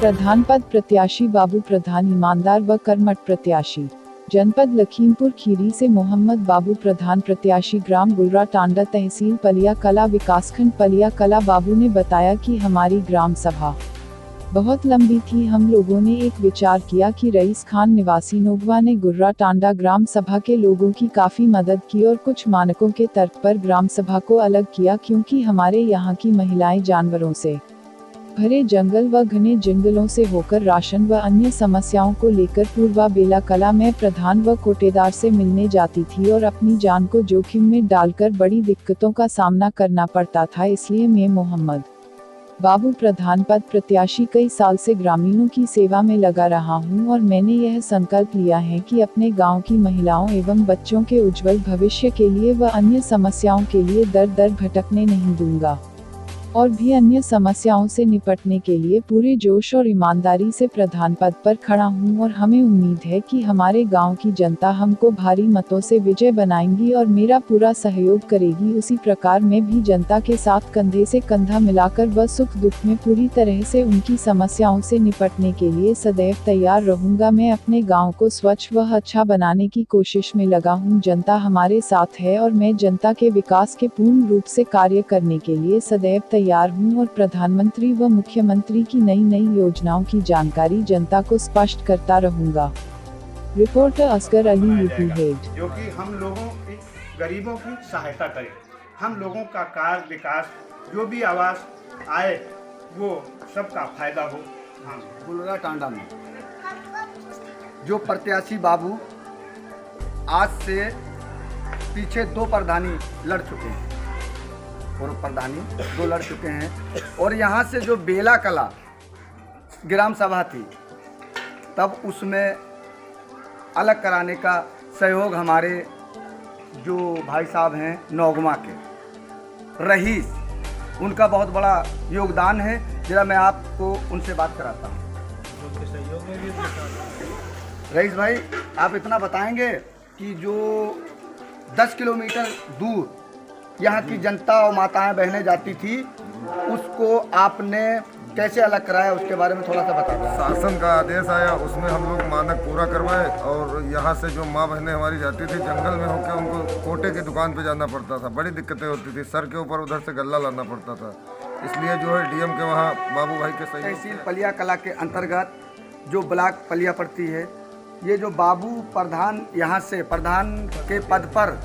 प्रधान पद प्रत्याशी बाबू प्रधान ईमानदार व कर्मठ प्रत्याशी। जनपद लखीमपुर खीरी से मोहम्मद बाबू प्रधान प्रत्याशी ग्राम गुलरा टांडा तहसील पलिया कला विकासखंड पलिया कला। बाबू ने बताया कि हमारी ग्राम सभा बहुत लंबी थी। हम लोगों ने एक विचार किया कि रईस खान निवासी नोगवा ने गुर्रा टांडा ग्राम सभा के लोगों की काफी मदद की और कुछ मानकों के तर्क पर ग्राम सभा को अलग किया, क्योंकि हमारे यहाँ की महिलाएं जानवरों से भरे जंगल व घने जंगलों से होकर राशन व अन्य समस्याओं को लेकर पूर्वा बेला कला में प्रधान व कोटेदार से मिलने जाती थी और अपनी जान को जोखिम में डालकर बड़ी दिक्कतों का सामना करना पड़ता था। इसलिए मैं मोहम्मद बाबू प्रधान पद प्रत्याशी कई साल से ग्रामीणों की सेवा में लगा रहा हूं और मैंने यह संकल्प लिया है कि अपने गांव की महिलाओं एवं बच्चों के उज्जवल भविष्य के लिए व अन्य समस्याओं के लिए दर दर भटकने नहीं दूंगा और भी अन्य समस्याओं से निपटने के लिए पूरे जोश और ईमानदारी से प्रधान पद पर खड़ा हूं और हमें उम्मीद है कि हमारे गांव की जनता हमको भारी मतों से विजय बनाएंगी और मेरा पूरा सहयोग करेगी। उसी प्रकार मैं भी जनता के साथ कंधे से कंधा मिलाकर व सुख दुख में पूरी तरह से उनकी समस्याओं से निपटने के लिए सदैव तैयार रहूंगा। मैं अपने गाँव को स्वच्छ व अच्छा बनाने की कोशिश में लगा हूँ। जनता हमारे साथ है और मैं जनता के विकास के पूर्ण रूप से कार्य करने के लिए सदैव तैयार हूं और प्रधानमंत्री व मुख्यमंत्री की नई नई योजनाओं की जानकारी जनता को स्पष्ट करता रहूंगा। Reporter Asgar Ali, UP head. जो कि हम लोगों की गरीबों की सहायता करे, हम लोगों का कार्य विकास जो भी आवाज आए वो सबका फायदा हो। गुलरा टांडा में जो प्रत्याशी बाबू आज से पीछे 2 प्रधानी लड़ चुके हैं और प्रधानी 2 लड़ चुके हैं और यहाँ से जो बेला कला ग्राम सभा थी तब उसमें अलग कराने का सहयोग हमारे जो भाई साहब हैं नौगमा के रईस, उनका बहुत बड़ा योगदान है। जरा मैं आपको उनसे बात कराता हूँ। रईस भाई, आप इतना बताएंगे कि जो 10 किलोमीटर दूर यहाँ की जनता और माताएं बहनें जाती थी उसको आपने कैसे अलग कराया, उसके बारे में थोड़ा सा बताइए। शासन का आदेश आया, उसमें हम लोग मानक पूरा करवाए और यहाँ से जो माँ बहनें हमारी जाती थी जंगल में होकर उनको कोटे की दुकान पे जाना पड़ता था, बड़ी दिक्कतें होती थी, सर के ऊपर उधर से गल्ला लाना पड़ता था। इसलिए जो है डीएम के वहाँ बाबू भाई के सही तहसील पलिया कला के अंतर्गत जो ब्लॉक पलिया पड़ती है, ये जो बाबू प्रधान यहाँ से प्रधान के पद पर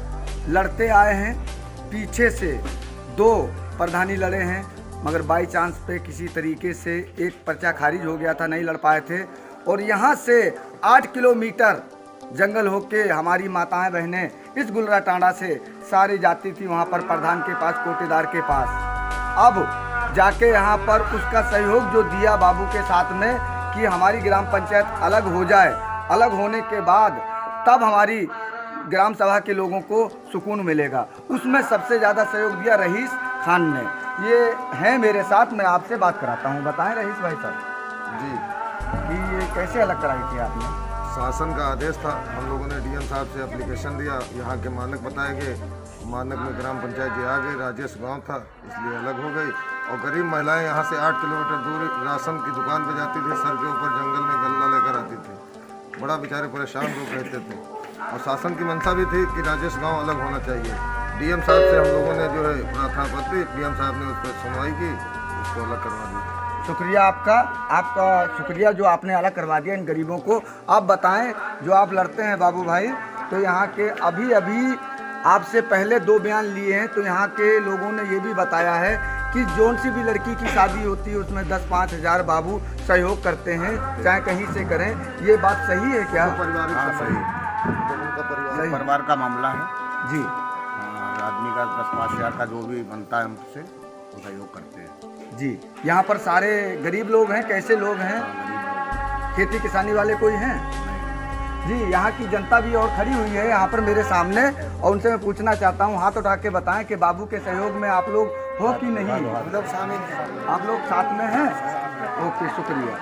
लड़ते आए हैं। पीछे से 2 प्रधानी लड़े हैं मगर बाई चांस पे किसी तरीके से एक पर्चा खारिज हो गया था, नहीं लड़ पाए थे। और यहाँ से 8 किलोमीटर जंगल होके हमारी माताएं बहनें इस गुलरा टांडा से सारी जाती थी वहाँ पर प्रधान के पास, कोटेदार के पास। अब जाके यहाँ पर उसका सहयोग जो दिया बाबू के साथ में कि हमारी ग्राम पंचायत अलग हो जाए, अलग होने के बाद तब हमारी ग्राम सभा के लोगों को सुकून मिलेगा। उसमें सबसे ज़्यादा सहयोग दिया रईस खान ने। ये हैं मेरे साथ, मैं आपसे बात कराता हूँ। बताएं रईस भाई साहब जी कि ये कैसे अलग कराई थी आपने? शासन का आदेश था, हम लोगों ने डीएम साहब से एप्लीकेशन दिया, यहाँ के मानक बताए गए, मानक में ग्राम पंचायत जी आ गई, राजेश गाँव था इसलिए अलग हो गई। और गरीब महिलाएँ यहाँ से 8 किलोमीटर दूर राशन की दुकान पर जाती थी, सर के ऊपर जंगल में गल्ला लेकर आती थी, बड़ा बेचारे परेशान लोग रहते थे। और शासन की मंशा भी थी कि राजेश गांव अलग होना चाहिए। डीएम साहब से हम लोगों ने जो है प्रार्थना करती, डीएम साहब ने उस पर सुनवाई की, उसको अलग करवा दिया। शुक्रिया आपका शुक्रिया जो आपने अलग करवा दिया इन गरीबों को। आप बताएं, जो आप लड़ते हैं बाबू भाई, तो यहाँ के अभी आपसे पहले 2 बयान लिए हैं, तो यहाँ के लोगों ने ये भी बताया है कि जौन सी भी लड़की की शादी होती है उसमें 10-5 हज़ार बाबू सहयोग करते हैं, चाहे कहीं से करें। ये बात सही है क्या? सही परिवार का मामला है जी। आदमी का 10-5 हज़ार का जो भी बनता है हमसे वो सहयोग करते हैं जी। यहाँ पर सारे गरीब लोग हैं, कैसे लोग हैं? खेती किसानी वाले कोई हैं? जी। यहाँ की जनता भी और खड़ी हुई है यहाँ पर मेरे सामने और उनसे मैं पूछना चाहता हूँ, हाथ उठा के बताएं कि बाबू के सहयोग में आप लोग हो कि नहीं? हम लोग शामिल हैं। आप लोग साथ में हैं? ओके, शुक्रिया।